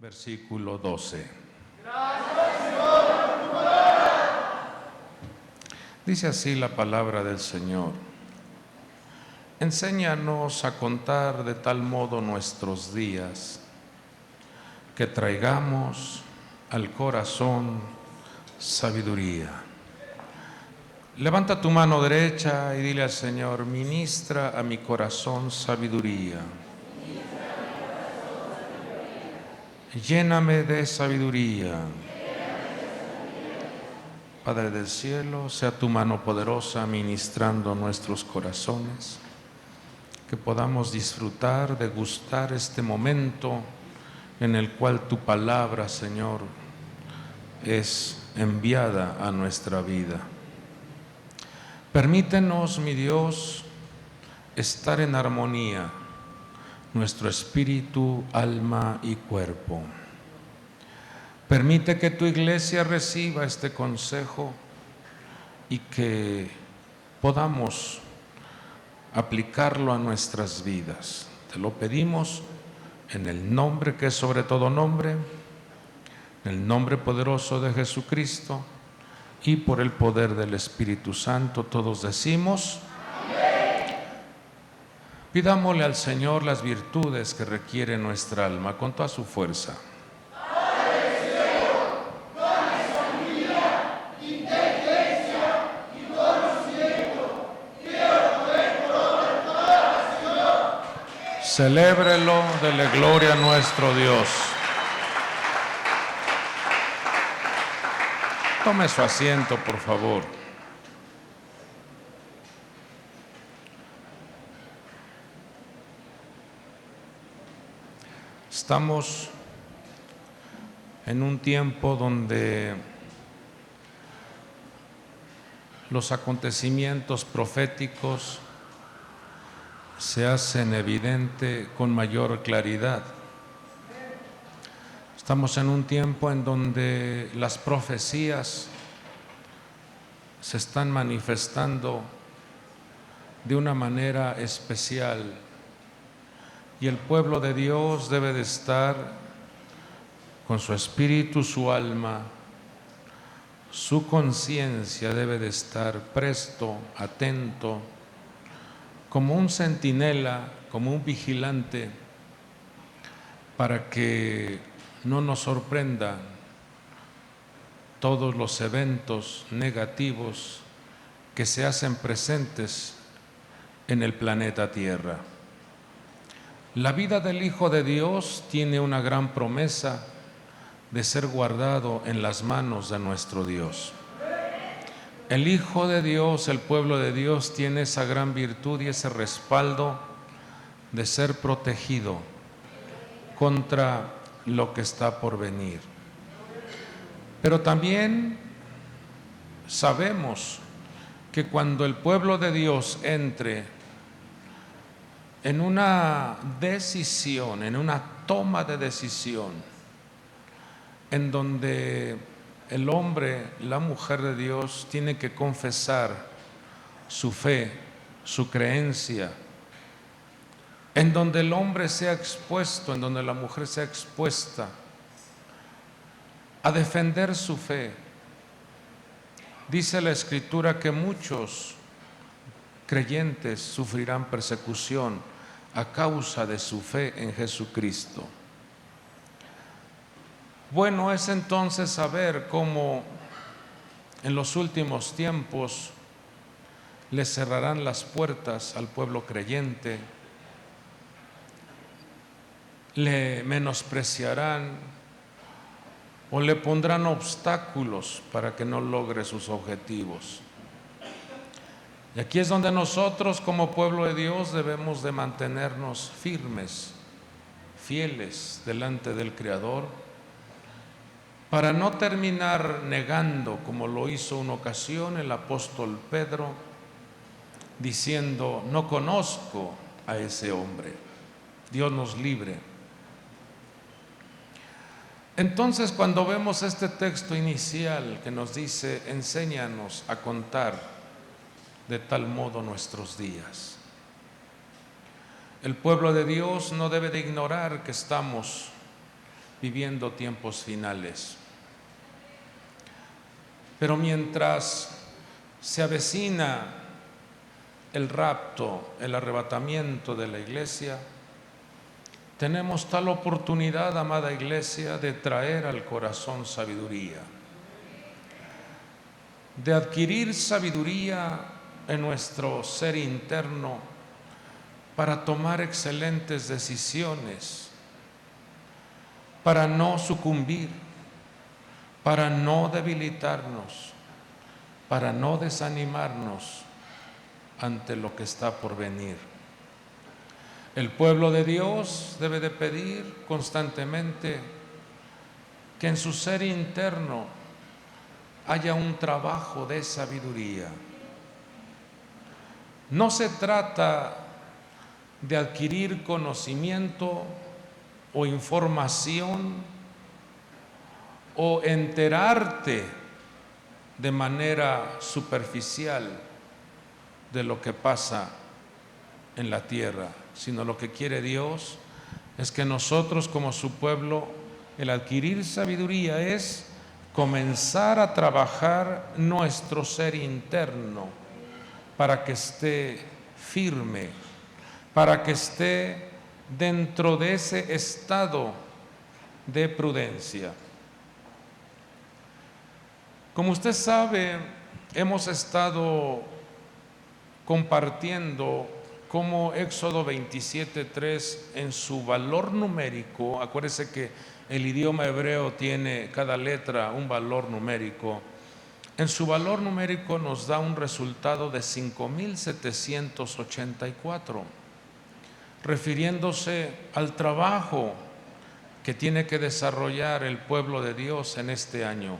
Versículo 12. Dice así la palabra del Señor: enséñanos a contar de tal modo nuestros días, que traigamos al corazón sabiduría. Levanta tu mano derecha y dile al Señor: ministra a mi corazón sabiduría. Lléname de sabiduría. Padre del cielo, sea tu mano poderosa ministrando nuestros corazones, que podamos disfrutar, degustar este momento en el cual tu palabra, Señor, es enviada a nuestra vida. Permítenos, mi Dios, estar en armonía, nuestro espíritu, alma y cuerpo. Permite que tu iglesia reciba este consejo y que podamos aplicarlo a nuestras vidas. Te lo pedimos en el nombre que es sobre todo nombre, en el nombre poderoso de Jesucristo y por el poder del Espíritu Santo. Todos decimos: pidámosle al Señor las virtudes que requiere nuestra alma con toda su fuerza. Celébrelo, dele gloria a nuestro Dios. Tome su asiento, por favor. Estamos en un tiempo donde los acontecimientos proféticos se hacen evidente con mayor claridad. Estamos en un tiempo en donde las profecías se están manifestando de una manera especial y el pueblo de Dios debe de estar con su espíritu, su alma, su conciencia debe de estar presto, atento, como un centinela, como un vigilante, para que no nos sorprendan todos los eventos negativos que se hacen presentes en el planeta Tierra. La vida del Hijo de Dios tiene una gran promesa de ser guardado en las manos de nuestro Dios. El Hijo de Dios, el pueblo de Dios, tiene esa gran virtud y ese respaldo de ser protegido contra lo que está por venir. Pero también sabemos que cuando el pueblo de Dios entre en una decisión, en una toma de decisión, en donde el hombre, la mujer de Dios tiene que confesar su fe, su creencia, en donde el hombre sea expuesto, en donde la mujer sea expuesta a defender su fe. Dice la Escritura que muchos creyentes sufrirán persecución a causa de su fe en Jesucristo. Bueno es entonces saber cómo en los últimos tiempos le cerrarán las puertas al pueblo creyente, le menospreciarán o le pondrán obstáculos para que no logre sus objetivos. Y aquí es donde nosotros como pueblo de Dios debemos de mantenernos firmes, fieles delante del Creador, para no terminar negando, como lo hizo una ocasión el apóstol Pedro, diciendo: no conozco a ese hombre. Dios nos libre. Entonces, cuando vemos este texto inicial que nos dice: enséñanos a contar de tal modo nuestros días, el pueblo de Dios no debe de ignorar que estamos viviendo tiempos finales. Pero mientras se avecina el rapto, el arrebatamiento de la iglesia, tenemos tal oportunidad, amada iglesia, de traer al corazón sabiduría, de adquirir sabiduría en nuestro ser interno para tomar excelentes decisiones, para no sucumbir, para no debilitarnos, para no desanimarnos ante lo que está por venir. El pueblo de Dios debe de pedir constantemente que en su ser interno haya un trabajo de sabiduría. No se trata de adquirir conocimiento o información o enterarte de manera superficial de lo que pasa en la tierra, sino lo que quiere Dios es que nosotros como su pueblo, el adquirir sabiduría es comenzar a trabajar nuestro ser interno para que esté firme, para que esté dentro de ese estado de prudencia. Como usted sabe, hemos estado compartiendo cómo Éxodo 27:3 en su valor numérico, acuérdese que el idioma hebreo tiene cada letra un valor numérico, en su valor numérico nos da un resultado de 5,784, refiriéndose al trabajo que tiene que desarrollar el pueblo de Dios en este año.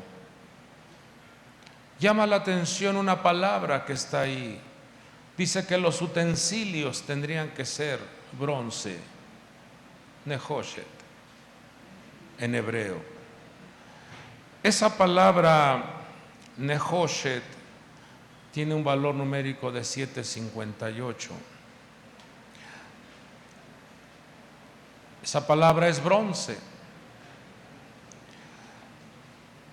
Llama la atención una palabra que está ahí. Dice que los utensilios tendrían que ser bronce, nehoshet, en hebreo. Esa palabra nehoshet tiene un valor numérico de 758. Esa palabra es bronce.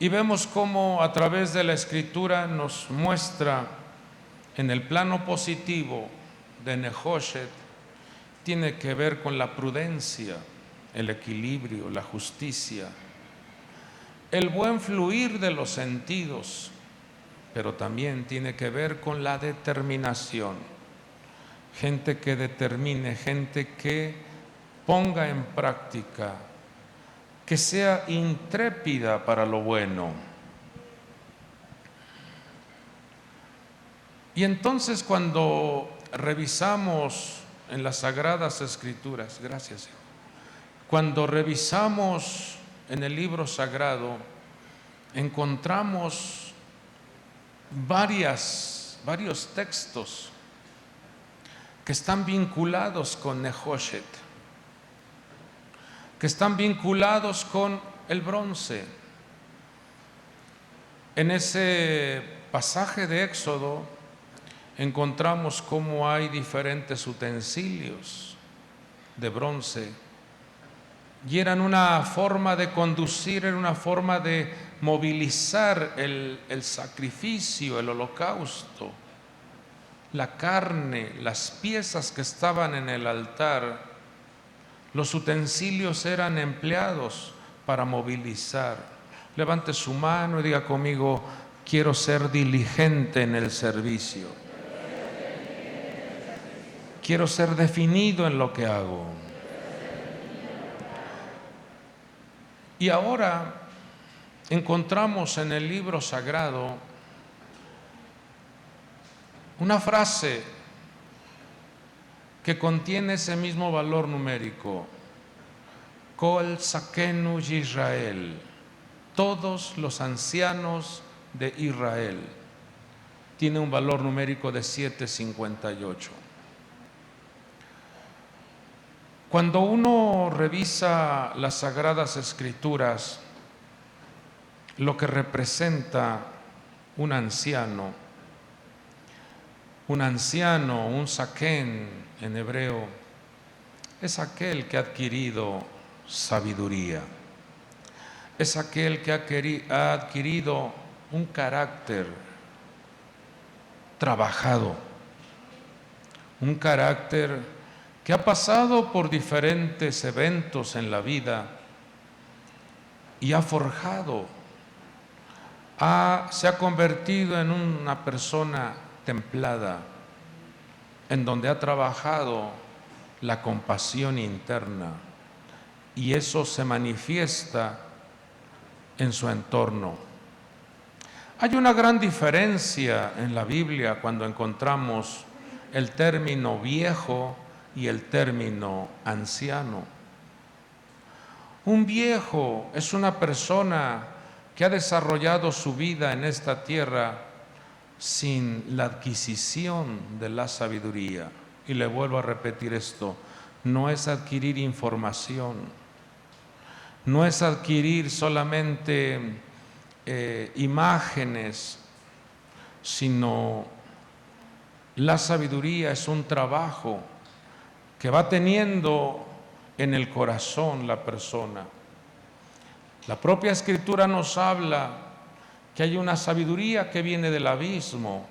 Y vemos cómo a través de la Escritura nos muestra en el plano positivo de nehoshet, tiene que ver con la prudencia, el equilibrio, la justicia, el buen fluir de los sentidos, pero también tiene que ver con la determinación. Gente que determine, gente que ponga en práctica, que sea intrépida para lo bueno. Y entonces cuando revisamos en las Sagradas Escrituras, gracias, hijo, cuando revisamos en el libro sagrado, encontramos varios textos que están vinculados con nehoshet, que están vinculados con el bronce. En ese pasaje de Éxodo encontramos cómo hay diferentes utensilios de bronce y eran una forma de conducir, era una forma de movilizar el sacrificio, el holocausto, la carne, las piezas que estaban en el altar. Los utensilios eran empleados para movilizar. Levante su mano y diga conmigo: quiero ser diligente en el servicio. Quiero ser definido en lo que hago. Y ahora encontramos en el libro sagrado una frase que contiene ese mismo valor numérico: Kol Zakenu Yisrael, todos los ancianos de Israel. Tiene un valor numérico de 758. Cuando uno revisa las Sagradas Escrituras, lo que representa un anciano, un zaken en hebreo, es aquel que ha adquirido sabiduría. es aquel que ha adquirido un carácter trabajado, un carácter que ha pasado por diferentes eventos en la vida y ha forjado, se ha convertido en una persona templada, en donde ha trabajado la compasión interna, y eso se manifiesta en su entorno. Hay una gran diferencia en la Biblia cuando encontramos el término viejo y el término anciano. Un viejo es una persona que ha desarrollado su vida en esta tierra sin la adquisición de la sabiduría. Y le vuelvo a repetir esto: no es adquirir información, no es adquirir solamente imágenes, sino la sabiduría es un trabajo que va teniendo en el corazón la persona. La propia Escritura nos habla que hay una sabiduría que viene del abismo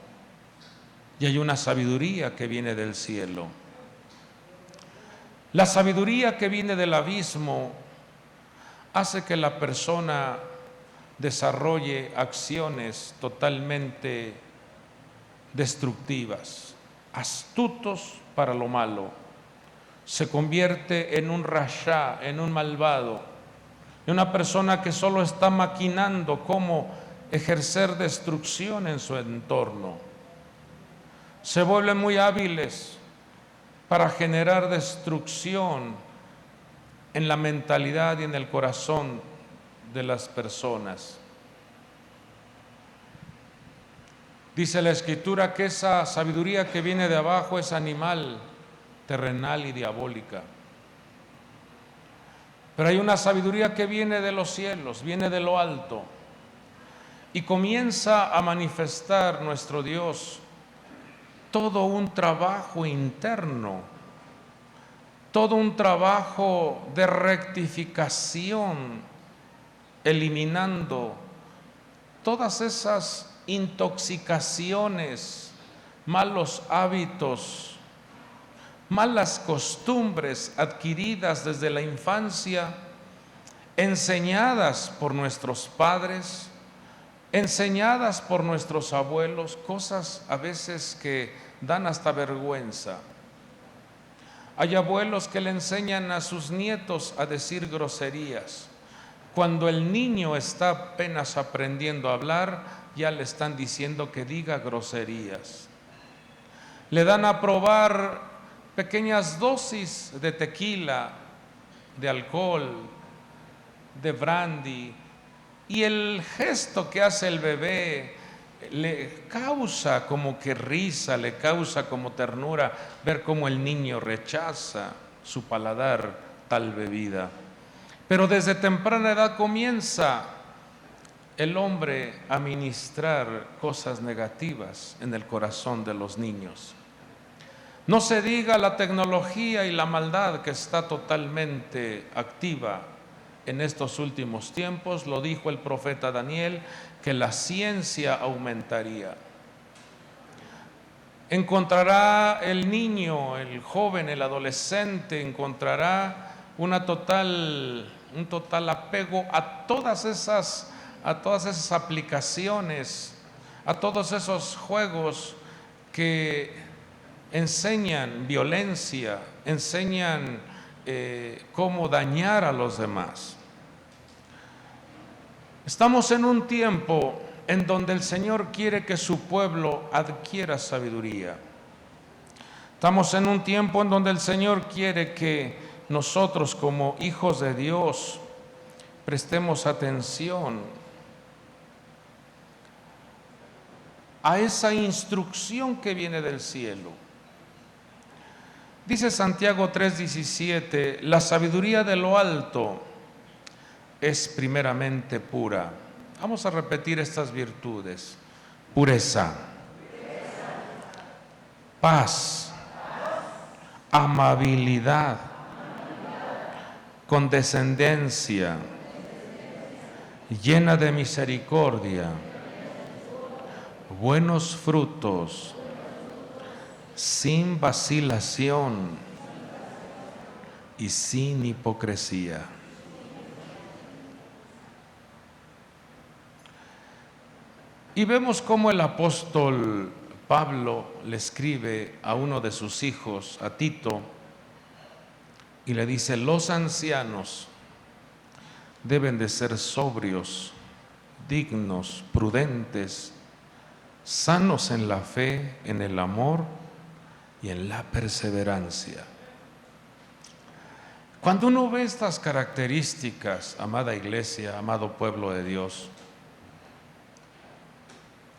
y hay una sabiduría que viene del cielo. La sabiduría que viene del abismo hace que la persona desarrolle acciones totalmente destructivas, astutos para lo malo. Se convierte en un rasha, en un malvado, en una persona que solo está maquinando cómo ejercer destrucción en su entorno. Se vuelven muy hábiles para generar destrucción en la mentalidad y en el corazón de las personas. Dice la Escritura que esa sabiduría que viene de abajo es animal, terrenal y diabólica. Pero hay una sabiduría que viene de los cielos, viene de lo alto, y comienza a manifestar nuestro Dios todo un trabajo interno, todo un trabajo de rectificación, eliminando todas esas intoxicaciones, malos hábitos, malas costumbres adquiridas desde la infancia, enseñadas por nuestros padres, enseñadas por nuestros abuelos, cosas a veces que dan hasta vergüenza. Hay abuelos que le enseñan a sus nietos a decir groserías. Cuando el niño está apenas aprendiendo a hablar, ya le están diciendo que diga groserías. Le dan a probar pequeñas dosis de tequila, de alcohol, de brandy, y el gesto que hace el bebé le causa como que risa, le causa como ternura ver cómo el niño rechaza su paladar tal bebida. Pero desde temprana edad comienza el hombre a ministrar cosas negativas en el corazón de los niños. No se diga la tecnología y la maldad que está totalmente activa en estos últimos tiempos. Lo dijo el profeta Daniel, que la ciencia aumentaría. Encontrará el niño, el joven, el adolescente, encontrará un total apego a todas esas aplicaciones, a todos esos juegos que enseñan violencia, enseñan cómo dañar a los demás. Estamos en un tiempo en donde el Señor quiere que su pueblo adquiera sabiduría. Estamos en un tiempo en donde el Señor quiere que nosotros como hijos de Dios prestemos atención a esa instrucción que viene del cielo. Dice Santiago 3:17, la sabiduría de lo alto es primeramente pura. Vamos a repetir estas virtudes: pureza, paz, amabilidad, condescendencia, llena de misericordia, buenos frutos, sin vacilación y sin hipocresía. Y vemos cómo el apóstol Pablo le escribe a uno de sus hijos, a Tito, y le dice: los ancianos deben de ser sobrios, dignos, prudentes, sanos en la fe, en el amor y en la perseverancia. Cuando uno ve estas características, amada iglesia, amado pueblo de Dios,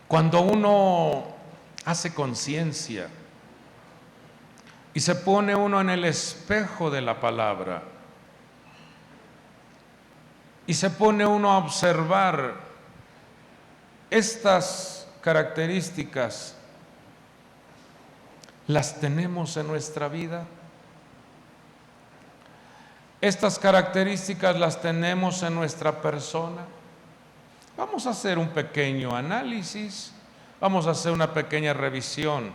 cuando uno hace conciencia y se pone uno en el espejo de la palabra y se pone uno a observar estas características, ¿las tenemos en nuestra vida? ¿Estas características las tenemos en nuestra persona? Vamos a hacer un pequeño análisis, vamos a hacer una pequeña revisión.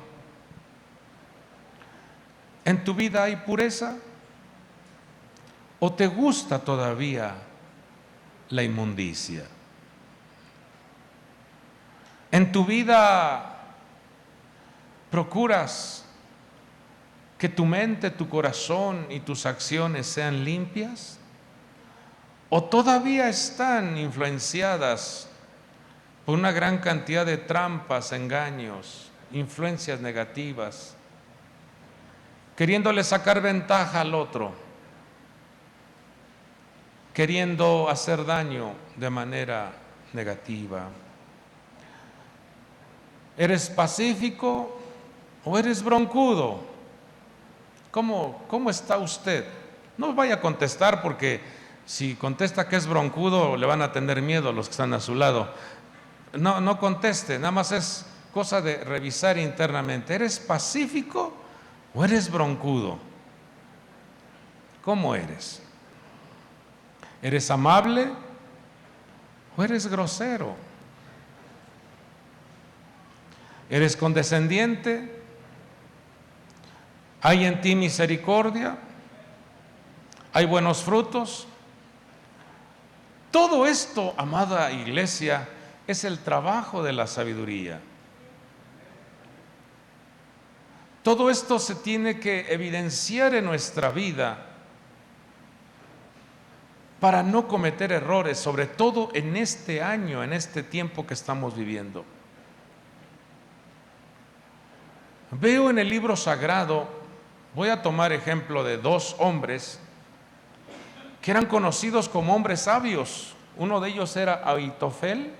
¿En tu vida hay pureza? ¿O te gusta todavía la inmundicia? ¿En tu vida procuras que tu mente, tu corazón y tus acciones sean limpias? ¿O todavía están influenciadas por una gran cantidad de trampas, engaños, influencias negativas, queriéndole sacar ventaja al otro, queriendo hacer daño de manera negativa? ¿Eres pacífico o eres broncudo? ¿Cómo está usted? No vaya a contestar, porque si contesta que es broncudo le van a tener miedo a los que están a su lado. No conteste, nada más es cosa de revisar internamente. ¿Eres pacífico o eres broncudo? ¿Cómo eres? ¿Eres amable o eres grosero? ¿Eres condescendiente? ¿Hay en ti misericordia? ¿Hay buenos frutos? Todo esto, amada iglesia, es el trabajo de la sabiduría. Todo esto se tiene que evidenciar en nuestra vida para no cometer errores, sobre todo en este año, en este tiempo que estamos viviendo. Veo en el libro sagrado, voy a tomar ejemplo de dos hombres que eran conocidos como hombres sabios. Uno de ellos era Ahitofel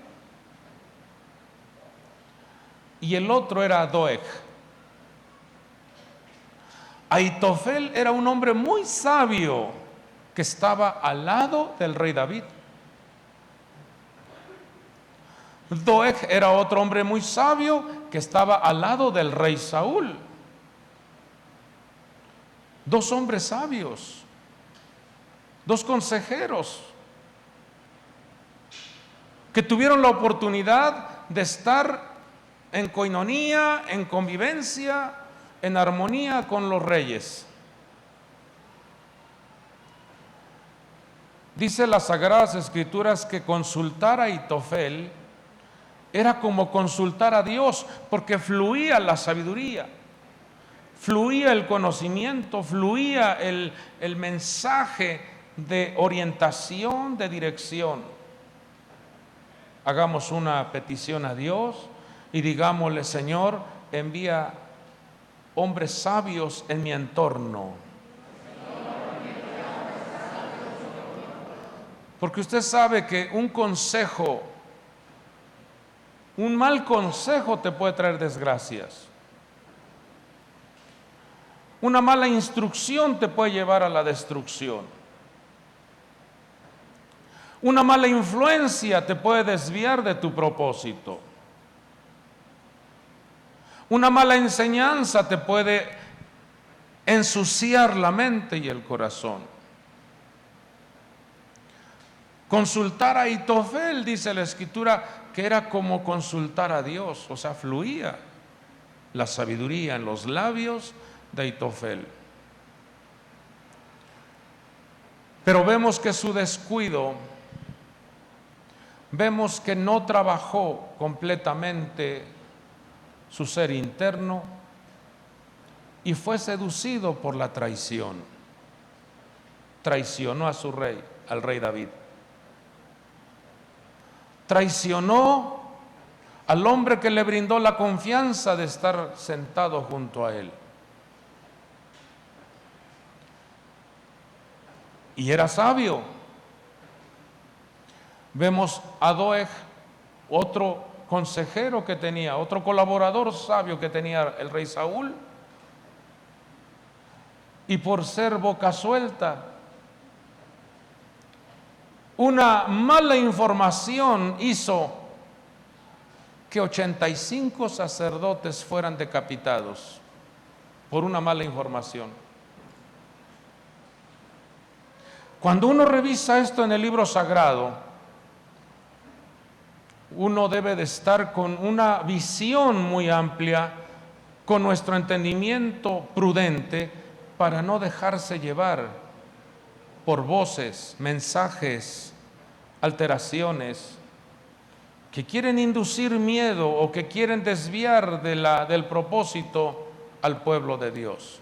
y el otro era Doeg. Ahitofel era un hombre muy sabio que estaba al lado del rey David. Doeg era otro hombre muy sabio que estaba al lado del rey Saúl. Dos hombres sabios, dos consejeros que tuvieron la oportunidad de estar en coinonía, en convivencia, en armonía con los reyes. Dice las Sagradas Escrituras que consultar a Ahitofel era como consultar a Dios, porque fluía la sabiduría, fluía el conocimiento, fluía el mensaje de orientación, de dirección. Hagamos una petición a Dios y digámosle: Señor, envía hombres sabios en mi entorno. Porque usted sabe que un consejo, un mal consejo te puede traer desgracias. Una mala instrucción te puede llevar a la destrucción. Una mala influencia te puede desviar de tu propósito. Una mala enseñanza te puede ensuciar la mente y el corazón. Consultar a Aitofel, dice la Escritura, que era como consultar a Dios, o sea, fluía la sabiduría en los labios de Aitofel. Pero vemos que su descuido, vemos que no trabajó completamente su ser interno y fue seducido por la traición. Traicionó a su rey, al rey David. Traicionó al hombre que le brindó la confianza de estar sentado junto a él. Y era sabio. Vemos a Doeg, otro consejero que tenía, otro colaborador sabio que tenía el rey Saúl, y por ser boca suelta, una mala información hizo que 85 sacerdotes fueran decapitados por una mala información. Cuando uno revisa esto en el libro sagrado, uno debe de estar con una visión muy amplia, con nuestro entendimiento prudente, para no dejarse llevar por voces, mensajes, alteraciones que quieren inducir miedo o que quieren desviar del propósito al pueblo de Dios.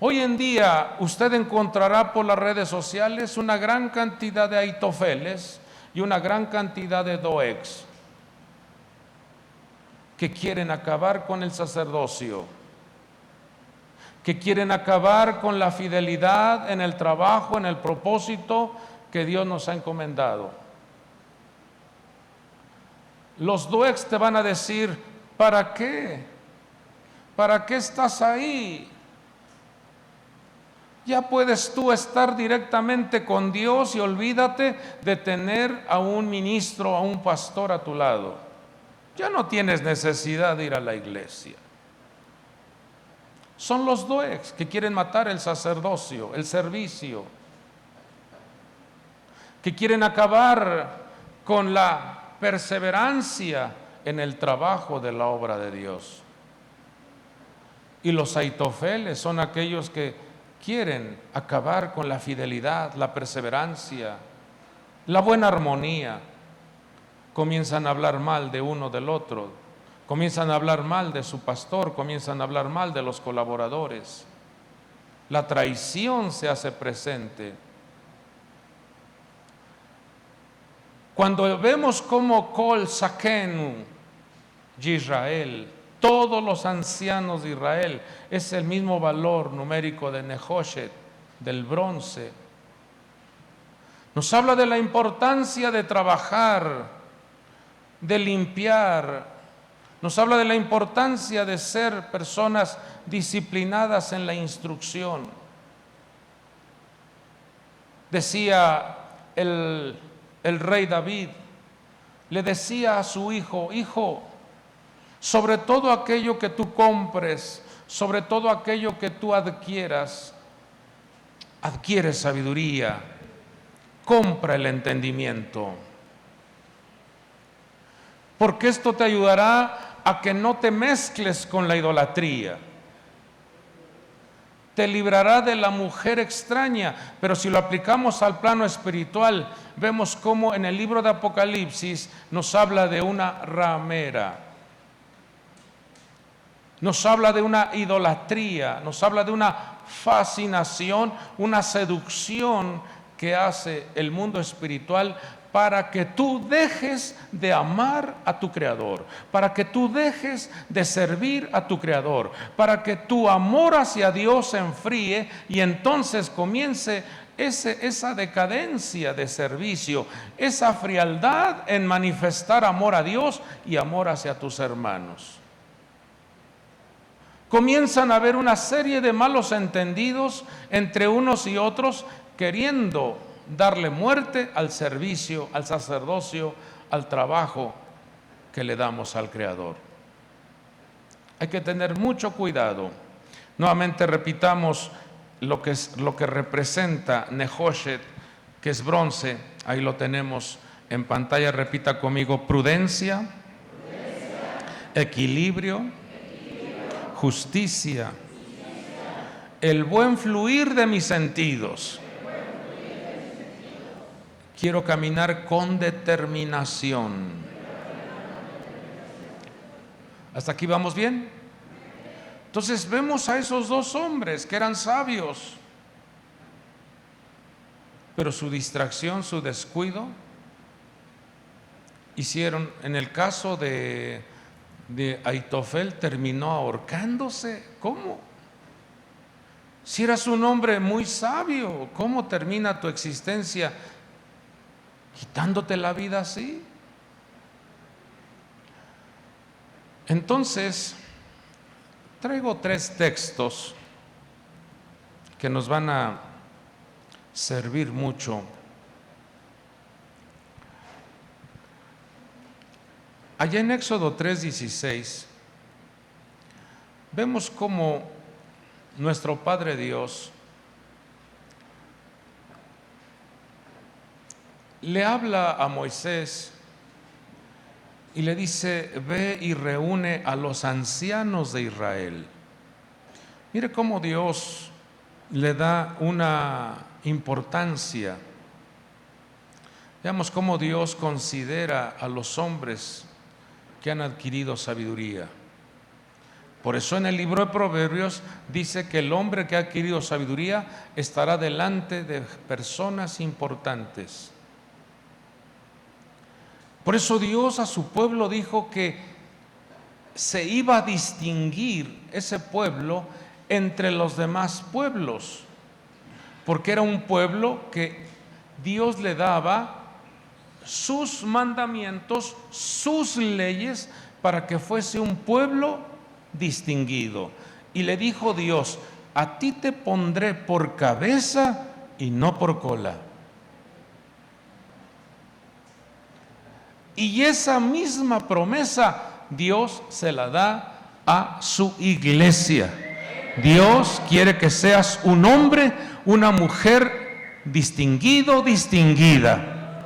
Hoy en día usted encontrará por las redes sociales una gran cantidad de Aitofeles y una gran cantidad de Doegs que quieren acabar con el sacerdocio, que quieren acabar con la fidelidad en el trabajo, en el propósito que Dios nos ha encomendado. Los Doegs te van a decir, ¿para qué? ¿Para qué estás ahí? Ya puedes tú estar directamente con Dios y olvídate de tener a un ministro, a un pastor a tu lado. Ya no tienes necesidad de ir a la iglesia. Son los Doegs que quieren matar el sacerdocio, el servicio, que quieren acabar con la perseverancia en el trabajo de la obra de Dios. Y los Aitofeles son aquellos que quieren acabar con la fidelidad, la perseverancia, la buena armonía. Comienzan a hablar mal de uno del otro, comienzan a hablar mal de su pastor, comienzan a hablar mal de los colaboradores. La traición se hace presente. Cuando vemos cómo Kol Sakenu de Israel, todos los ancianos de Israel, es el mismo valor numérico de Nehoshet, del bronce. Nos habla de la importancia de trabajar, de limpiar. Nos habla de la importancia de ser personas disciplinadas en la instrucción. Decía el rey David, le decía a su hijo, hijo, sobre todo aquello que tú compres, sobre todo aquello que tú adquieras, adquiere sabiduría, compra el entendimiento. Porque esto te ayudará a que no te mezcles con la idolatría. Te librará de la mujer extraña. Pero si lo aplicamos al plano espiritual, vemos cómo en el libro de Apocalipsis nos habla de una ramera. Nos habla de una idolatría, nos habla de una fascinación, una seducción que hace el mundo espiritual para que tú dejes de amar a tu Creador, para que tú dejes de servir a tu Creador, para que tu amor hacia Dios se enfríe y entonces comience esa decadencia de servicio, esa frialdad en manifestar amor a Dios y amor hacia tus hermanos. Comienzan a haber una serie de malos entendidos entre unos y otros, queriendo darle muerte al servicio, al sacerdocio, al trabajo que le damos al Creador. Hay que tener mucho cuidado. Nuevamente repitamos lo que representa Nehoshet que es bronce. Ahí lo tenemos en pantalla, repita conmigo: prudencia, equilibrio, justicia, el buen fluir de mis sentidos. Quiero caminar con determinación. ¿Hasta aquí vamos bien? Entonces vemos a esos dos hombres que eran sabios, pero su distracción, su descuido, hicieron, en el caso de Ahitofel, terminó ahorcándose. ¿Cómo? Si eras un hombre muy sabio, ¿cómo termina tu existencia quitándote la vida así? Entonces, traigo 3 textos que nos van a servir mucho. Allá en Éxodo 3:16 vemos cómo nuestro Padre Dios le habla a Moisés y le dice: ve y reúne a los ancianos de Israel. Mire cómo Dios le da una importancia. Veamos cómo Dios considera a los hombres que han adquirido sabiduría. Por eso en el libro de Proverbios dice que el hombre que ha adquirido sabiduría estará delante de personas importantes. Por eso Dios a su pueblo dijo que se iba a distinguir ese pueblo entre los demás pueblos, porque era un pueblo que Dios le daba sus mandamientos, sus leyes, para que fuese un pueblo distinguido. Y le dijo Dios: a ti te pondré por cabeza y no por cola. Y esa misma promesa Dios se la da a su iglesia. Dios quiere que seas un hombre, una mujer distinguido, distinguida,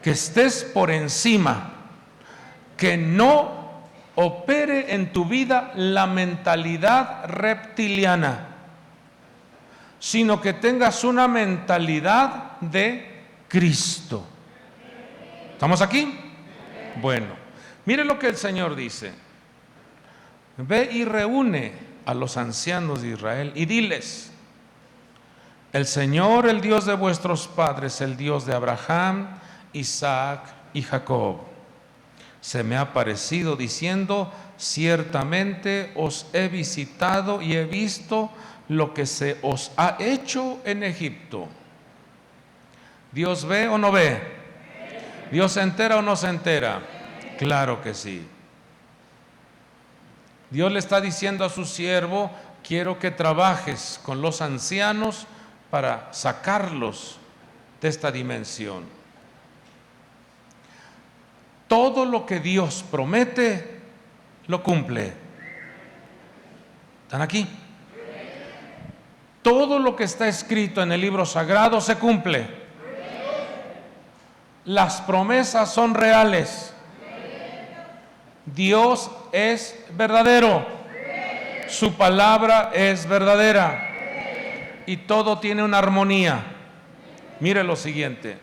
que estés por encima, que no opere en tu vida la mentalidad reptiliana, sino que tengas una mentalidad de Cristo. ¿Estamos aquí? Bueno, mire lo que el Señor dice: ve y reúne a los ancianos de Israel y diles: el Señor, el Dios de vuestros padres, el Dios de Abraham, Isaac y Jacob, se me ha aparecido diciendo: ciertamente os he visitado y he visto lo que se os ha hecho en Egipto. ¿Dios ve o no ve? ¿Dios se entera o no se entera? Claro que sí. Dios le está diciendo a su siervo: quiero que trabajes con los ancianos para sacarlos de esta dimensión. Todo lo que Dios promete, lo cumple. ¿Están aquí? Todo lo que está escrito en el libro sagrado se cumple. Las promesas son reales. Dios es verdadero. Su palabra es verdadera. Y todo tiene una armonía. Mire lo siguiente.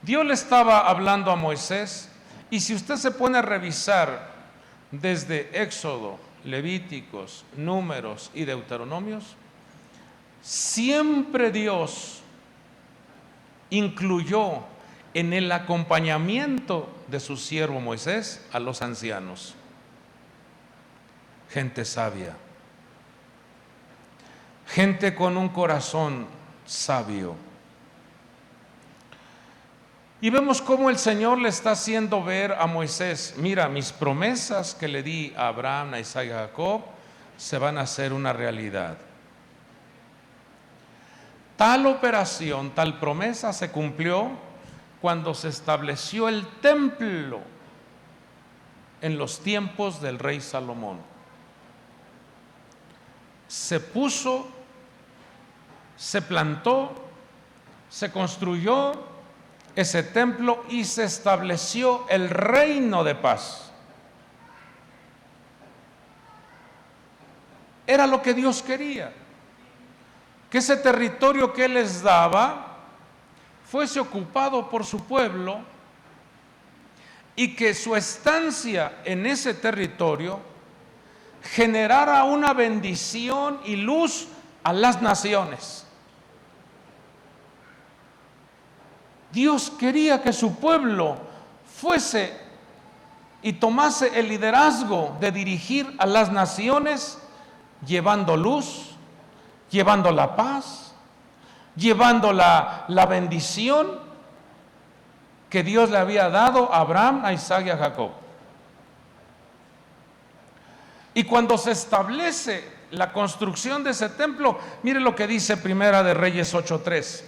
Dios le estaba hablando a Moisés, y si usted se pone a revisar desde Éxodo, Levíticos, Números y Deuteronomios, siempre Dios incluyó en el acompañamiento de su siervo Moisés a los ancianos, gente sabia, gente con un corazón sabio. Y vemos cómo el Señor le está haciendo ver a Moisés: mira, mis promesas que le di a Abraham, a Isaac y a Jacob se van a hacer una realidad. Tal operación, tal promesa se cumplió cuando se estableció el templo en los tiempos del rey Salomón. Se puso, se plantó se construyó ese templo y se estableció el reino de paz. Era lo que Dios quería, que ese territorio que Él les daba fuese ocupado por su pueblo y que su estancia en ese territorio generara una bendición y luz a las naciones. Dios quería que su pueblo fuese y tomase el liderazgo de dirigir a las naciones, llevando luz, llevando la paz, llevando la bendición que Dios le había dado a Abraham, a Isaac y a Jacob. Y cuando se establece la construcción de ese templo, mire lo que dice Primera de Reyes 8:3.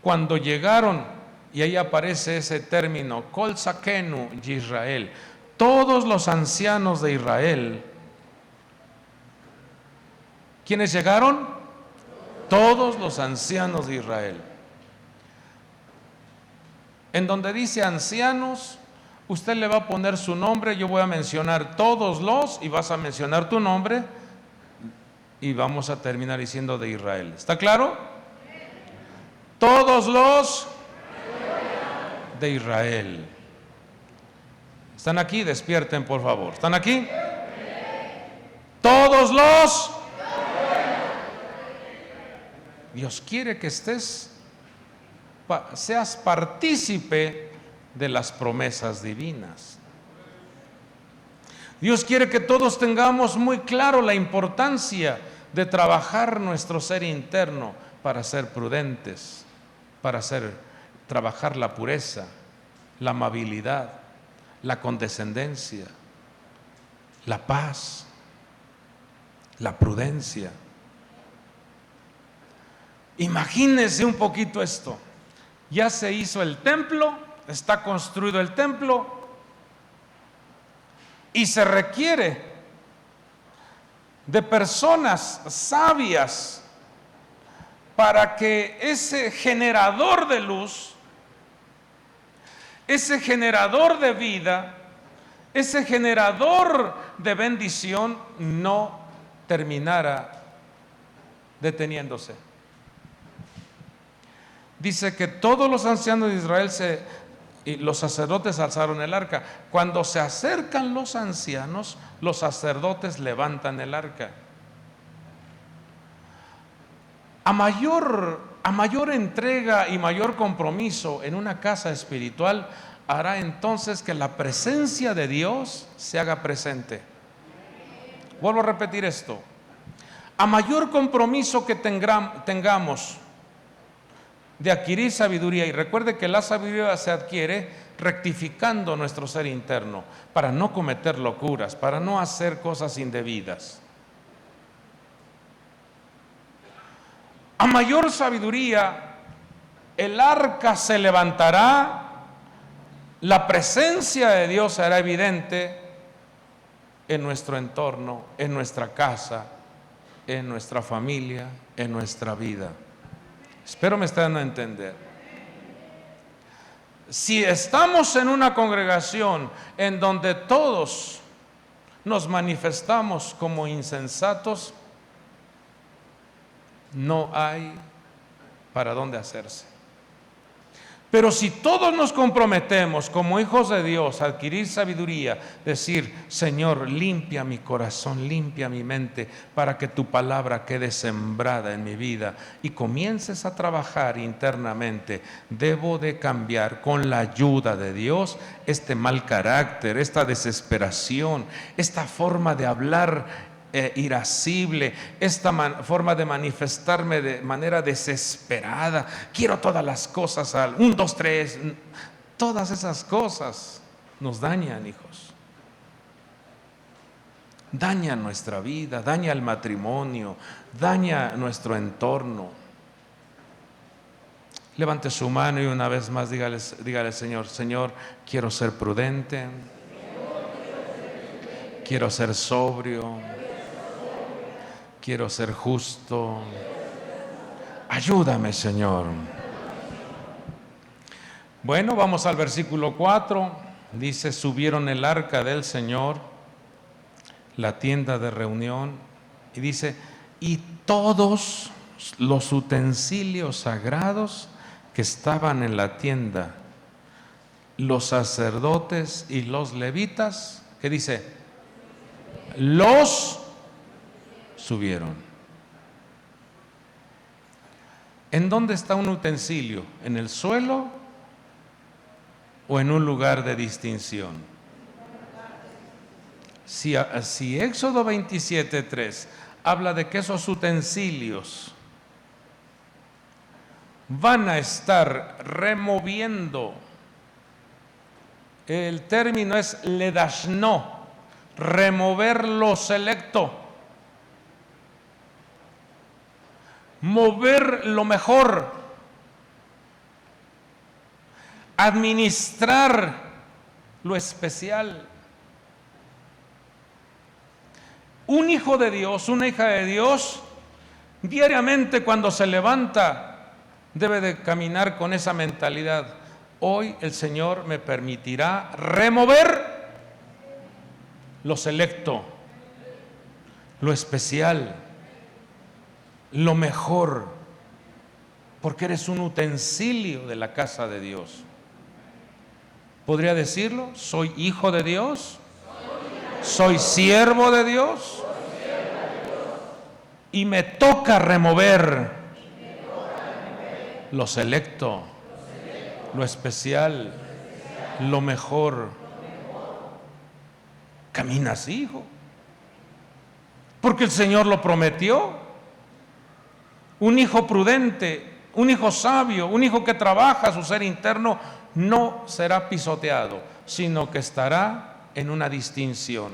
Cuando llegaron, y ahí aparece ese término, Kol Sakenu Yisrael, todos los ancianos de Israel. ¿Quiénes llegaron? Todos los ancianos de Israel. En donde dice ancianos, usted le va a poner su nombre, yo voy a mencionar todos los, y vas a mencionar tu nombre, y vamos a terminar diciendo de Israel. ¿Está claro? Todos los de Israel. ¿Están aquí? Despierten, por favor. ¿Están aquí? Todos los. Dios quiere que seas partícipe de las promesas divinas. Dios quiere que todos tengamos muy claro la importancia de trabajar nuestro ser interno para ser prudentes, para trabajar la pureza, la amabilidad, la condescendencia, la paz, la prudencia. Imagínense un poquito esto. Ya se hizo el templo, está construido el templo y se requiere de personas sabias para que ese generador de luz, ese generador de vida, ese generador de bendición no terminara deteniéndose. Dice que todos los ancianos de Israel y los sacerdotes alzaron el arca. Cuando se acercan los ancianos, los sacerdotes levantan el arca. A mayor entrega y mayor compromiso en una casa espiritual, hará entonces que la presencia de Dios se haga presente. Vuelvo a repetir esto. A mayor compromiso que tengamos de adquirir sabiduría, y recuerde que la sabiduría se adquiere rectificando nuestro ser interno para no cometer locuras, para no hacer cosas indebidas. A mayor sabiduría, el arca se levantará, la presencia de Dios será evidente en nuestro entorno, en nuestra casa, en nuestra familia, en nuestra vida. Espero me estén dando a entender. Si estamos en una congregación en donde todos nos manifestamos como insensatos, no hay para dónde hacerse. Pero si todos nos comprometemos como hijos de Dios a adquirir sabiduría, decir, Señor, limpia mi corazón, limpia mi mente, para que tu palabra quede sembrada en mi vida, y comiences a trabajar internamente, debo de cambiar con la ayuda de Dios este mal carácter, esta desesperación, esta forma de hablar irascible, esta forma de manifestarme de manera desesperada. Quiero todas las cosas al 1, 2, 3. Todas esas cosas nos dañan, hijos. Daña nuestra vida, daña el matrimonio, daña nuestro entorno. Levante su mano y una vez más dígale al Señor, Señor, quiero ser prudente, quiero ser sobrio, quiero ser justo. Ayúdame, Señor. Bueno, vamos al versículo 4. Dice, subieron el arca del Señor, la tienda de reunión, y dice, y todos los utensilios sagrados que estaban en la tienda, los sacerdotes y los levitas, ¿qué dice? Los subieron. ¿En dónde está un utensilio? ¿En el suelo o en un lugar de distinción? Si Éxodo 27:3 habla de que esos utensilios van a estar removiendo, el término es ledashno, remover lo selecto, mover lo mejor, administrar lo especial. Un hijo de Dios, una hija de Dios, diariamente cuando se levanta, debe de caminar con esa mentalidad. Hoy el Señor me permitirá remover lo selecto, lo especial, lo mejor, porque eres un utensilio de la casa de Dios. ¿Podría decirlo? Soy hijo de Dios, soy siervo de Dios, y me toca remover lo selecto, lo especial, lo mejor. Camina así, hijo, porque el Señor lo prometió. Un hijo prudente, un hijo sabio, un hijo que trabaja su ser interno no será pisoteado, sino que estará en una distinción.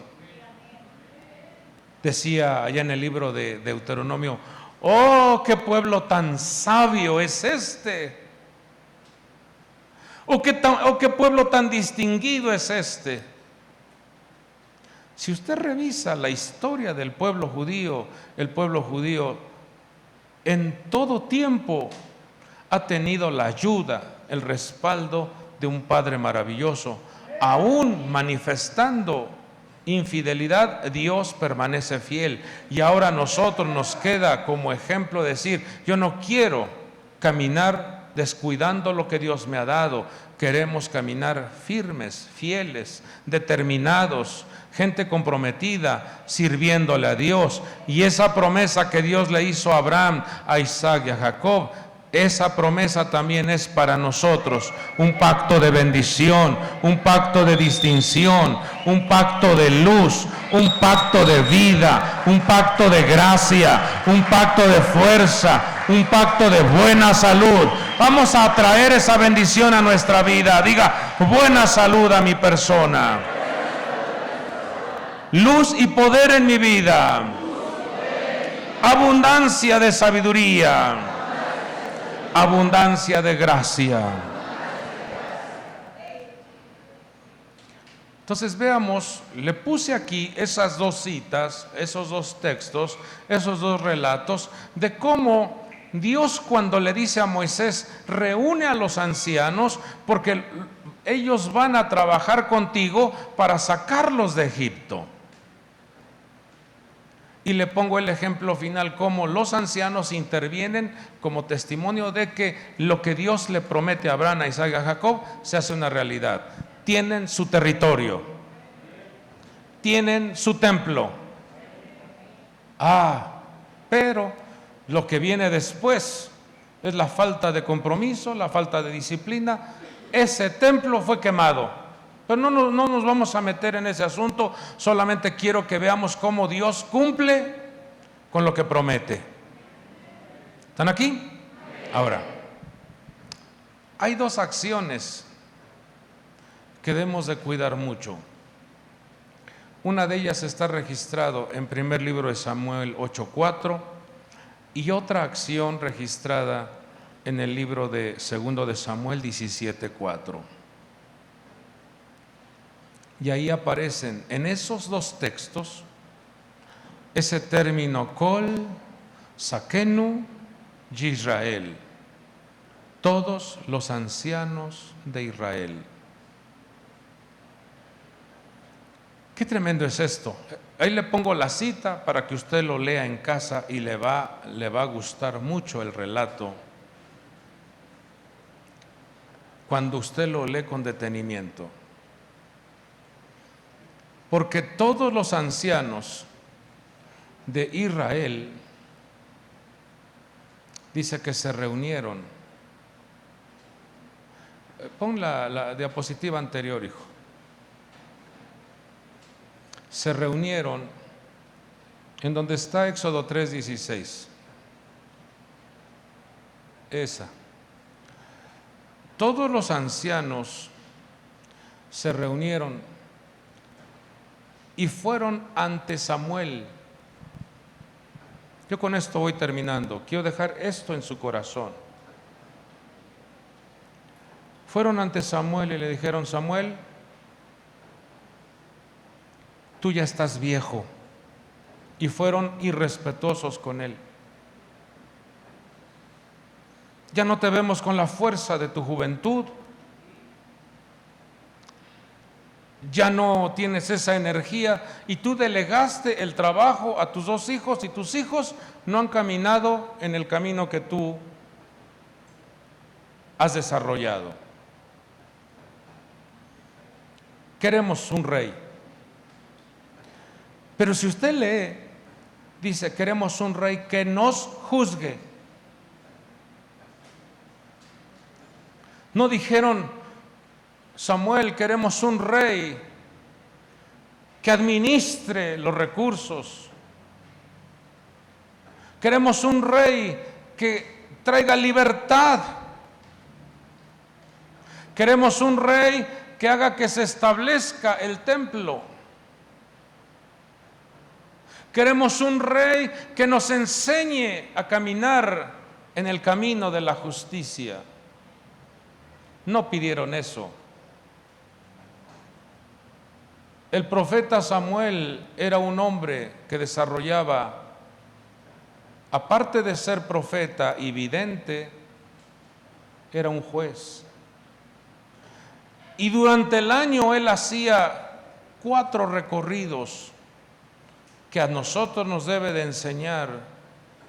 Decía allá en el libro de Deuteronomio, oh, qué pueblo tan sabio es este, o qué pueblo tan distinguido es este. Si usted revisa la historia del pueblo judío, el pueblo judío en todo tiempo ha tenido la ayuda, el respaldo de un Padre maravilloso. Aún manifestando infidelidad, Dios permanece fiel. Y ahora a nosotros nos queda como ejemplo decir, yo no quiero caminar descuidando lo que Dios me ha dado. Queremos caminar firmes, fieles, determinados, gente comprometida, sirviéndole a Dios. Y esa promesa que Dios le hizo a Abraham, a Isaac y a Jacob, esa promesa también es para nosotros, un pacto de bendición, un pacto de distinción, un pacto de luz, un pacto de vida, un pacto de gracia, un pacto de fuerza, un pacto de buena salud. Vamos a traer esa bendición a nuestra vida. Diga, buena salud a mi persona, luz y poder en mi vida, abundancia de sabiduría, abundancia de gracia. Entonces veamos, le puse aquí esas dos citas, esos dos textos, esos dos relatos de cómo Dios, cuando le dice a Moisés, reúne a los ancianos porque ellos van a trabajar contigo para sacarlos de Egipto. Y le pongo el ejemplo final, cómo los ancianos intervienen como testimonio de que lo que Dios le promete a Abraham, a Isaac y a Jacob se hace una realidad. Tienen su territorio, tienen su templo. Pero lo que viene después es la falta de compromiso, la falta de disciplina. Ese templo fue quemado. Pero no nos vamos a meter en ese asunto, solamente quiero que veamos cómo Dios cumple con lo que promete. ¿Están aquí? Ahora, hay dos acciones que debemos de cuidar mucho. Una de ellas está registrado en primer libro de Samuel 8:4 y otra acción registrada en el libro de segundo de Samuel 17:4. Y ahí aparecen en esos dos textos ese término Kol Sakenu Yisrael, todos los ancianos de Israel. Qué tremendo es esto. Ahí le pongo la cita para que usted lo lea en casa y le va a gustar mucho el relato cuando usted lo lee con detenimiento. Porque todos los ancianos de Israel, dice que se reunieron. Pon la diapositiva anterior, hijo. Se reunieron en donde está Éxodo 3:16. Esa. Todos los ancianos se reunieron y fueron ante Samuel. Yo con esto voy terminando. Quiero dejar esto en su corazón. Fueron ante Samuel y le dijeron: Samuel, tú ya estás viejo. Y fueron irrespetuosos con él. Ya no te vemos con la fuerza de tu juventud. Ya no tienes esa energía y tú delegaste el trabajo a tus 2 hijos y tus hijos no han caminado en el camino que tú has desarrollado. Queremos un rey. Pero si usted lee, dice: queremos un rey que nos juzgue. No dijeron: Samuel, queremos un rey que administre los recursos. Queremos un rey que traiga libertad. Queremos un rey que haga que se establezca el templo. Queremos un rey que nos enseñe a caminar en el camino de la justicia. No pidieron eso. El profeta Samuel era un hombre que desarrollaba, aparte de ser profeta y vidente, era un juez. Y durante el año él hacía 4 recorridos que a nosotros nos debe de enseñar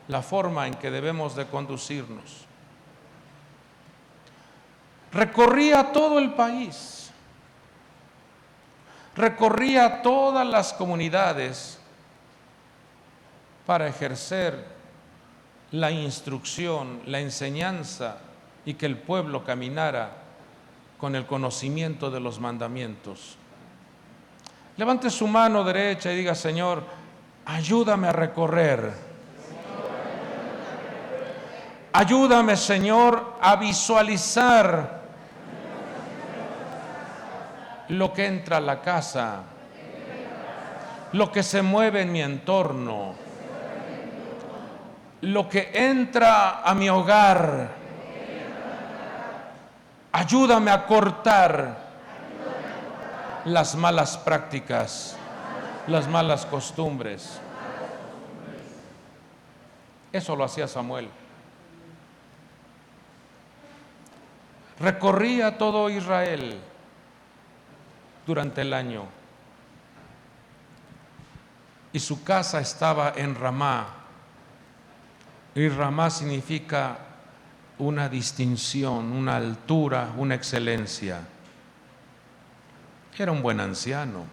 la forma en que debemos de conducirnos. Recorría todo el país, recorría todas las comunidades para ejercer la instrucción, la enseñanza y que el pueblo caminara con el conocimiento de los mandamientos. Levante su mano derecha y diga: Señor, ayúdame a recorrer. Ayúdame, Señor, a visualizar lo que entra a la casa, lo que se mueve en mi entorno, lo que entra a mi hogar. Ayúdame a cortar las malas prácticas, las malas costumbres. Eso lo hacía Samuel. Recorría todo Israel durante el año y su casa estaba en Ramá. Y Ramá significa una distinción, una altura, una excelencia. Era un buen anciano,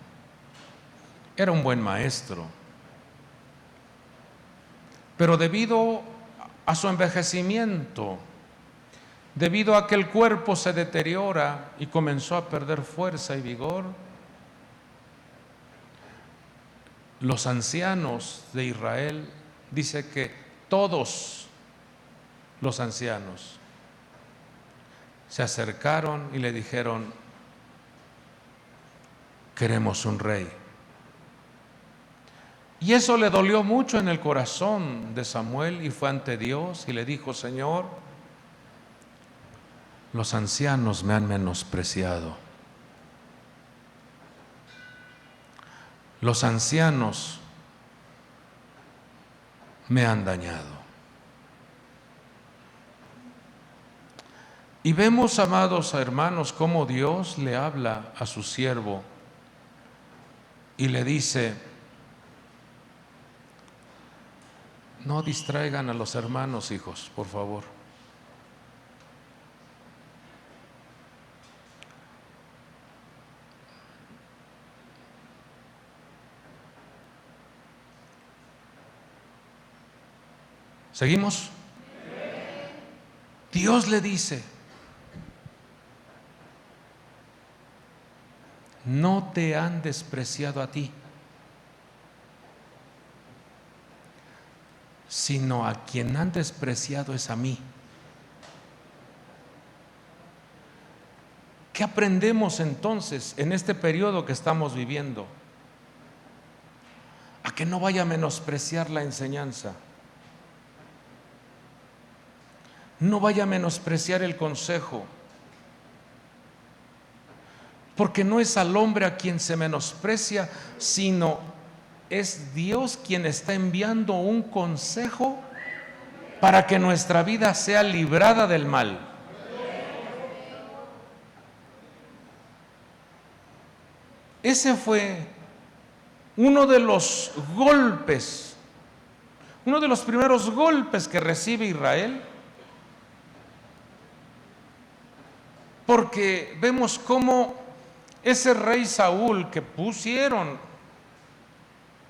era un buen maestro, pero debido a su envejecimiento, debido a que el cuerpo se deteriora y comenzó a perder fuerza y vigor, los ancianos de Israel, dice que todos los ancianos se acercaron y le dijeron: queremos un rey. Y eso le dolió mucho en el corazón de Samuel y fue ante Dios y le dijo: Señor, los ancianos me han menospreciado. Los ancianos me han dañado. Y vemos, amados hermanos, cómo Dios le habla a su siervo y le dice: no distraigan a los hermanos, hijos, por favor. ¿Seguimos? Dios le dice: no te han despreciado a ti, sino a quien han despreciado es a mí. ¿Qué aprendemos entonces en este periodo que estamos viviendo? A que no vaya a menospreciar la enseñanza, no vaya a menospreciar el consejo, porque no es al hombre a quien se menosprecia, sino es Dios quien está enviando un consejo para que nuestra vida sea librada del mal. Ese fue uno de los golpes, uno de los primeros golpes que recibe Israel, porque vemos cómo ese rey Saúl que pusieron,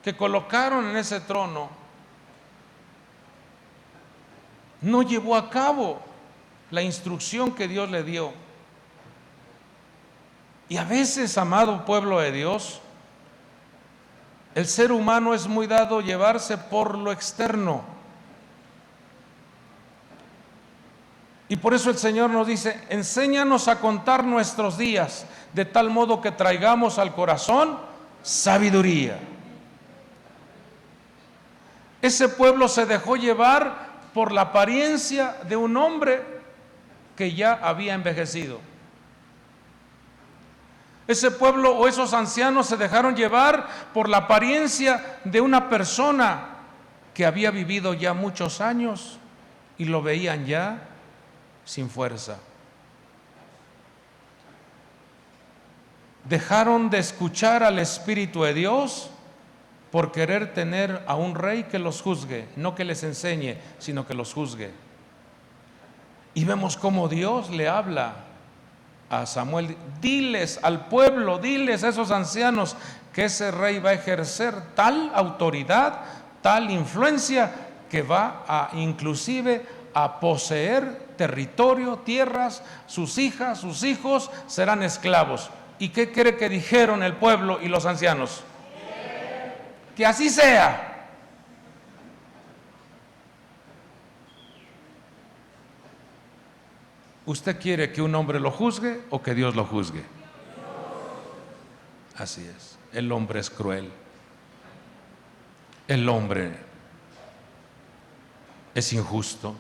que colocaron en ese trono, no llevó a cabo la instrucción que Dios le dio. Y a veces, amado pueblo de Dios, el ser humano es muy dado llevarse por lo externo. Y por eso el Señor nos dice: enséñanos a contar nuestros días, de tal modo que traigamos al corazón sabiduría. Ese pueblo se dejó llevar por la apariencia de un hombre que ya había envejecido. Ese pueblo o esos ancianos se dejaron llevar por la apariencia de una persona que había vivido ya muchos años y lo veían ya sin fuerza. Dejaron de escuchar al Espíritu de Dios por querer tener a un rey que los juzgue, no que les enseñe, sino que los juzgue. Y vemos cómo Dios le habla a Samuel: diles al pueblo, diles a esos ancianos que ese rey va a ejercer tal autoridad, tal influencia, que va a inclusive a poseer territorio, tierras, sus hijas, sus hijos serán esclavos. ¿Y qué cree que dijeron el pueblo y los ancianos? Que así sea. ¿Usted quiere que un hombre lo juzgue o que Dios lo juzgue? Así es. El hombre es cruel. El hombre es injusto.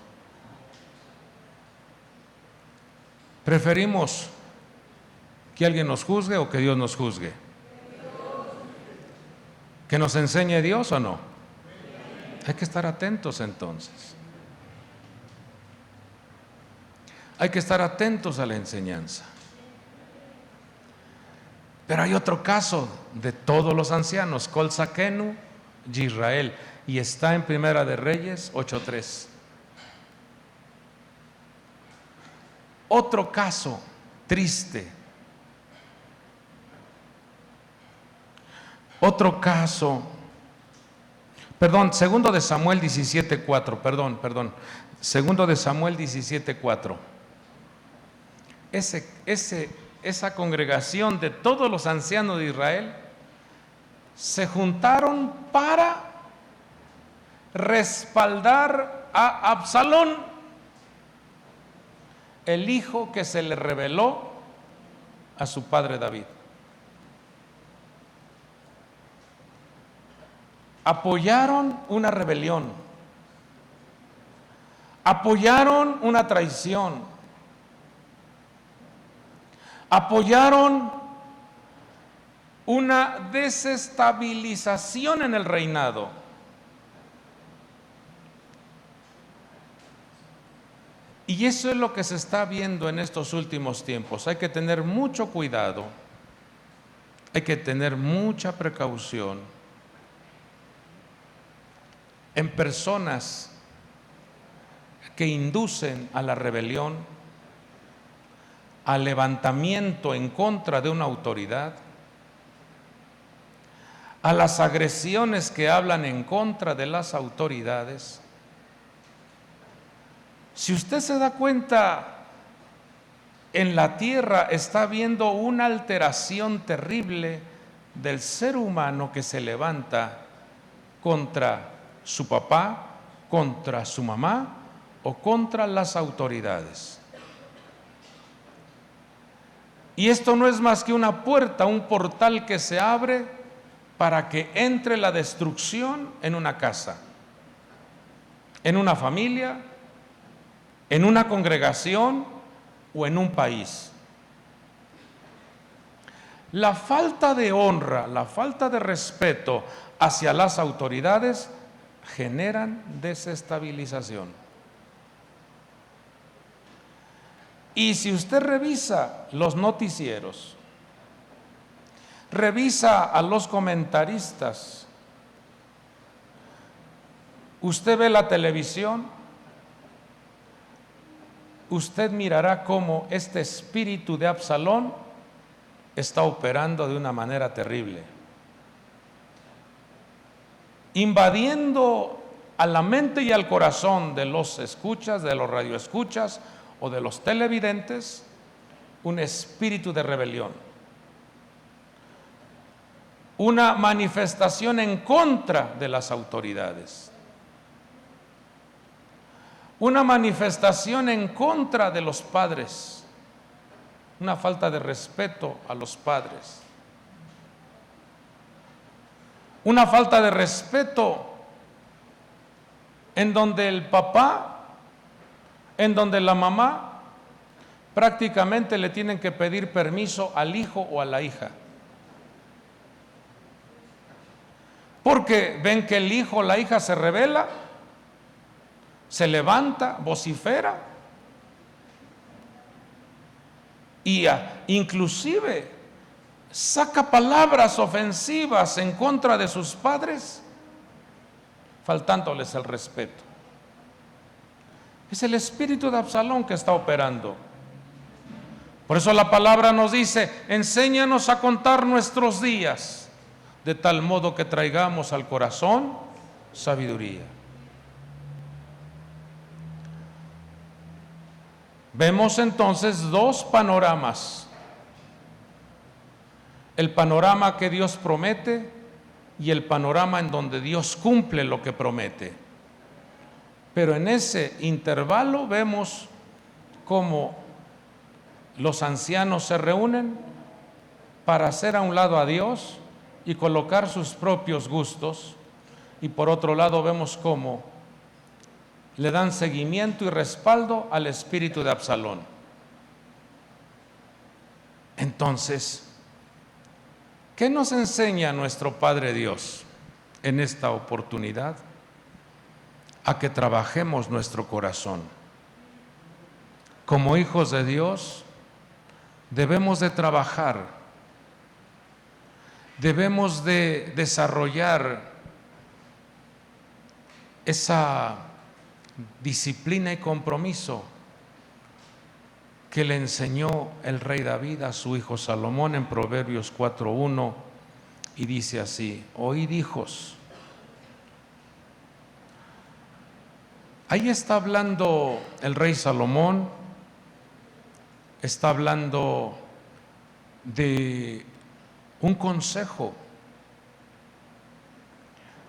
¿Preferimos que alguien nos juzgue o que Dios nos juzgue? ¿Que nos enseñe Dios o no? Hay que estar atentos entonces. Hay que estar atentos a la enseñanza. Pero hay otro caso de todos los ancianos, Kol Zakenu y Israel, y está en Primera de Reyes 8:3. Otro caso triste. Otro caso, segundo de Samuel 17:4, segundo de Samuel 17:4. Esa congregación de todos los ancianos de Israel se juntaron para respaldar a Absalón, el hijo que se le rebeló a su padre David. Apoyaron una rebelión, apoyaron una traición, apoyaron una desestabilización en el reinado. Y eso es lo que se está viendo en estos últimos tiempos. Hay que tener mucho cuidado, hay que tener mucha precaución en personas que inducen a la rebelión, al levantamiento en contra de una autoridad, a las agresiones que hablan en contra de las autoridades. Si usted se da cuenta, en la tierra está habiendo una alteración terrible del ser humano que se levanta contra su papá, contra su mamá o contra las autoridades. Y esto no es más que una puerta, un portal que se abre para que entre la destrucción en una casa, en una familia, en una congregación o en un país. La falta de honra, la falta de respeto hacia las autoridades generan desestabilización. Y si usted revisa los noticieros, revisa a los comentaristas, usted ve la televisión, usted mirará cómo este espíritu de Absalón está operando de una manera terrible, invadiendo a la mente y al corazón de los escuchas, de los radioescuchas o de los televidentes, un espíritu de rebelión, una manifestación en contra de las autoridades, una manifestación en contra de los padres, una falta de respeto a los padres, una falta de respeto en donde el papá, en donde la mamá prácticamente le tienen que pedir permiso al hijo o a la hija, porque ven que el hijo o la hija se rebela, se levanta, vocifera y inclusive saca palabras ofensivas en contra de sus padres, faltándoles el respeto. Es el espíritu de Absalón que está operando. Por eso la palabra nos dice: enséñanos a contar nuestros días, de tal modo que traigamos al corazón sabiduría. Vemos entonces dos panoramas: el panorama que Dios promete y el panorama en donde Dios cumple lo que promete. Pero en ese intervalo vemos cómo los ancianos se reúnen para hacer a un lado a Dios y colocar sus propios gustos, y por otro lado vemos cómo le dan seguimiento y respaldo al espíritu de Absalón. Entonces, ¿qué nos enseña nuestro Padre Dios en esta oportunidad? A que trabajemos nuestro corazón. Como hijos de Dios, debemos de trabajar, debemos de desarrollar esa disciplina y compromiso que le enseñó el rey David a su hijo Salomón en Proverbios 4:1, y dice así: oíd, hijos. Ahí está hablando el rey Salomón, está hablando de un consejo.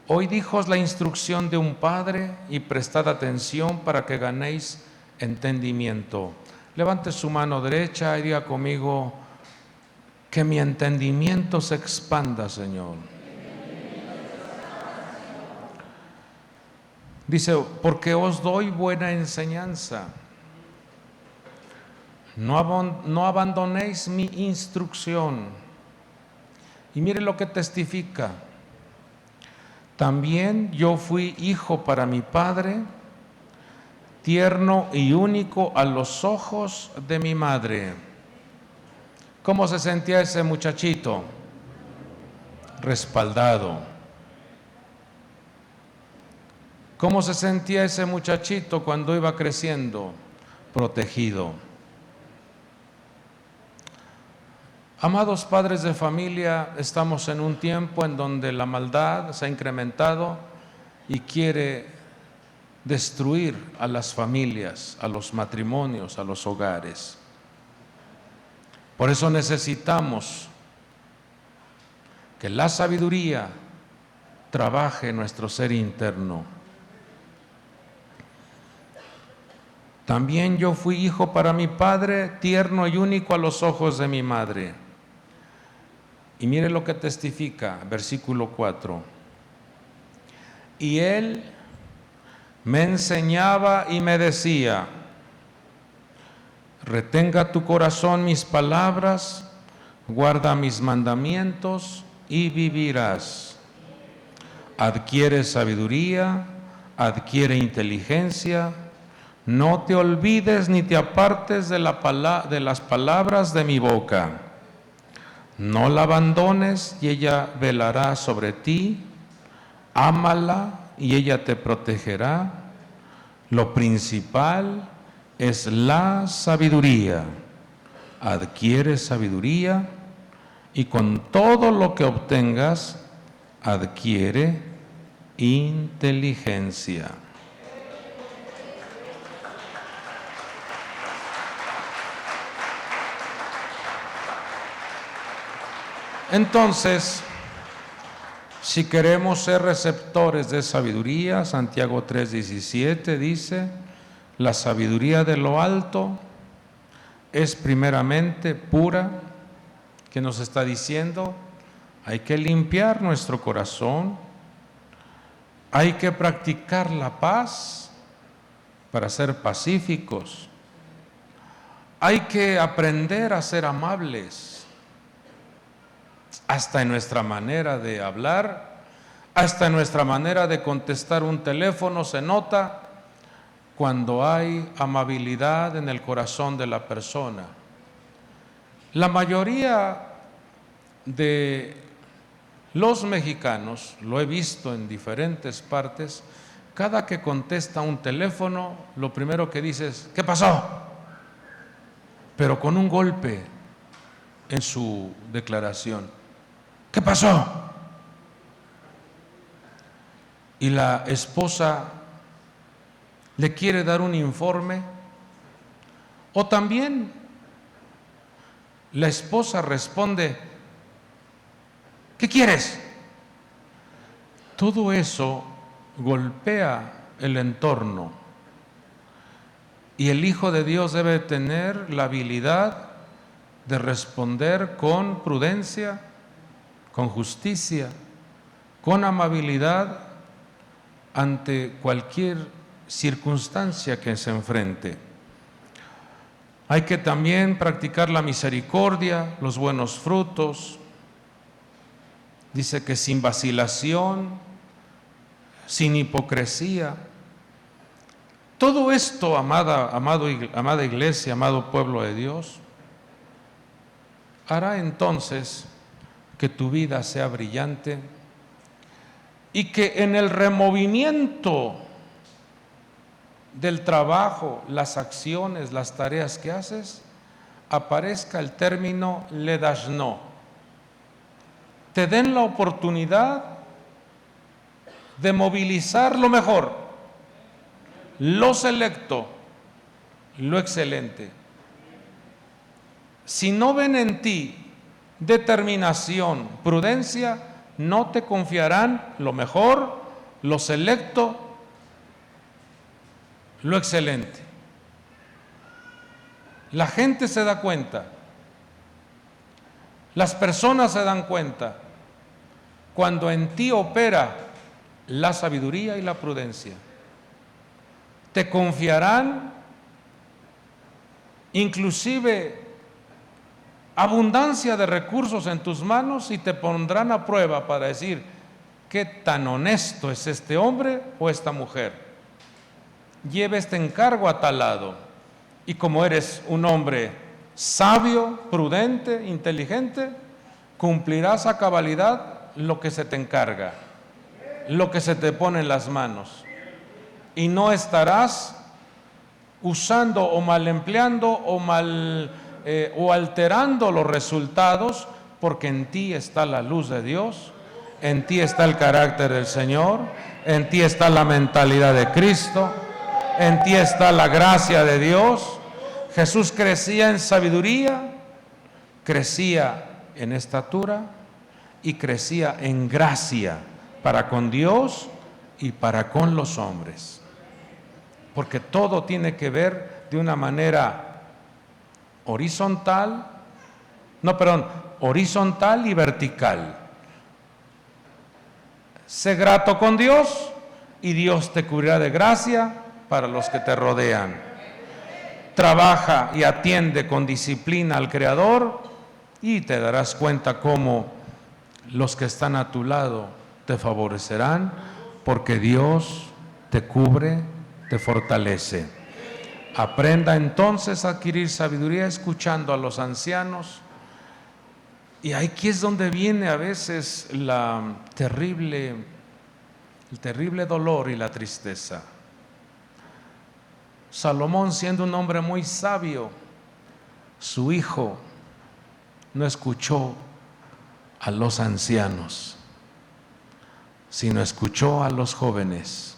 Oíd, hijos, la instrucción de un padre y prestad atención para que ganéis entendimiento. Levante su mano derecha y diga conmigo: que mi entendimiento se expanda, Señor. Dice: porque os doy buena enseñanza. No abandonéis mi instrucción. Y mire lo que testifica: también yo fui hijo para mi padre, tierno y único a los ojos de mi madre. ¿Cómo se sentía ese muchachito? Respaldado. ¿Cómo se sentía ese muchachito cuando iba creciendo? Protegido. Amados padres de familia, estamos en un tiempo en donde la maldad se ha incrementado y quiere destruir a las familias, a los matrimonios, a los hogares. Por eso necesitamos que la sabiduría trabaje en nuestro ser interno. También yo fui hijo para mi padre, tierno y único a los ojos de mi madre. Y mire lo que testifica, versículo 4. Y él me enseñaba y me decía: retenga tu corazón mis palabras, guarda mis mandamientos y vivirás. Adquiere sabiduría, adquiere inteligencia, no te olvides ni te apartes de las palabras de mi boca. No la abandones y ella velará sobre ti. Ámala y ella te protegerá. Lo principal es la sabiduría. Adquiere sabiduría y con todo lo que obtengas, adquiere inteligencia. Entonces, si queremos ser receptores de sabiduría, Santiago 3:17 dice: la sabiduría de lo alto es primeramente pura. ¿Qué nos está diciendo? Hay que limpiar nuestro corazón, hay que practicar la paz para ser pacíficos, hay que aprender a ser amables, hasta en nuestra manera de hablar, hasta en nuestra manera de contestar un teléfono se nota cuando hay amabilidad en el corazón de la persona. La mayoría de los mexicanos, lo he visto en diferentes partes, cada que contesta un teléfono, lo primero que dice es: ¿qué pasó? Pero con un golpe en su declaración. ¿Qué pasó? Y la esposa le quiere dar un informe, o también la esposa responde: ¿qué quieres? Todo eso golpea el entorno y el Hijo de Dios debe tener la habilidad de responder con prudencia, con justicia, con amabilidad ante cualquier circunstancia que se enfrente. Hay que también practicar la misericordia, los buenos frutos. Dice que sin vacilación, sin hipocresía. Todo esto, amada iglesia, amado pueblo de Dios, hará entonces que tu vida sea brillante y que en el removimiento del trabajo, las acciones, las tareas que haces, aparezca el término ledashno. Te den la oportunidad de movilizar lo mejor, lo selecto, lo excelente. Si no ven en ti determinación, prudencia, no te confiarán lo mejor, lo selecto, lo excelente. La gente se da cuenta, las personas se dan cuenta cuando en ti opera la sabiduría y la prudencia. Te confiarán inclusive abundancia de recursos en tus manos y te pondrán a prueba para decir: ¿qué tan honesto es este hombre o esta mujer? lleve este encargo a tal lado. Y como eres un hombre sabio, prudente, inteligente, cumplirás a cabalidad lo que se te encarga, lo que se te pone en las manos. Y no estarás usando o mal empleando o alterando los resultados, porque en ti está la luz de Dios, en ti está el carácter del Señor, en ti está la mentalidad de Cristo, en ti está la gracia de Dios. Jesús crecía en sabiduría, crecía en estatura y crecía en gracia para con Dios y para con los hombres. Porque todo tiene que ver de una manera horizontal y vertical. Sé grato con Dios y Dios te cubrirá de gracia para los que te rodean. Trabaja y atiende con disciplina al Creador y te darás cuenta cómo los que están a tu lado te favorecerán, porque Dios te cubre, te fortalece. Aprenda entonces a adquirir sabiduría escuchando a los ancianos. Y aquí es donde viene a veces el terrible dolor y la tristeza. Salomón, siendo un hombre muy sabio, su hijo no escuchó a los ancianos, sino escuchó a los jóvenes.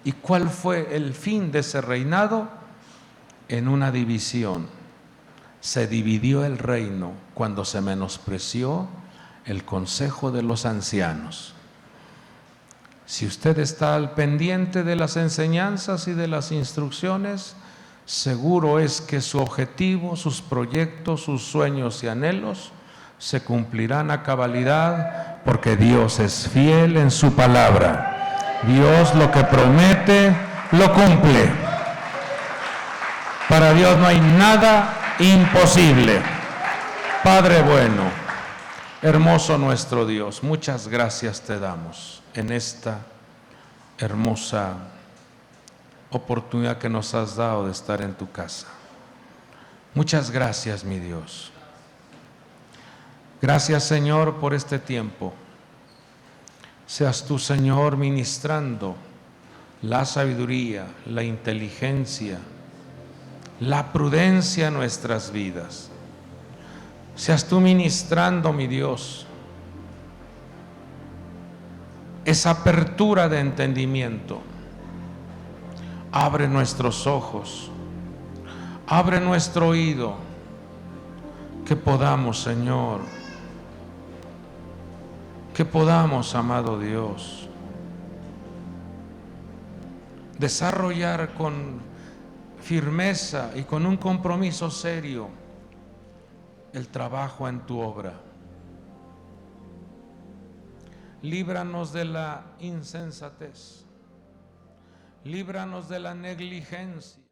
¿Y cuál fue el fin de ese reinado? En una división. Se dividió el reino cuando se menospreció el consejo de los ancianos. Si usted está al pendiente de las enseñanzas y de las instrucciones, seguro es que su objetivo, sus proyectos, sus sueños y anhelos se cumplirán a cabalidad, porque Dios es fiel en su palabra. Dios lo que promete, lo cumple. Para Dios no hay nada imposible. Padre bueno, hermoso nuestro Dios, muchas gracias te damos en esta hermosa oportunidad que nos has dado de estar en tu casa. Muchas gracias, mi Dios. Gracias, Señor, por este tiempo. Seas tú, Señor, ministrando la sabiduría, la inteligencia, la prudencia en nuestras vidas. Seas tú ministrando, mi Dios, esa apertura de entendimiento. Abre nuestros ojos, abre nuestro oído, que podamos, Señor, que podamos, amado Dios, desarrollar con firmeza y con un compromiso serio el trabajo en tu obra. Líbranos de la insensatez, líbranos de la negligencia.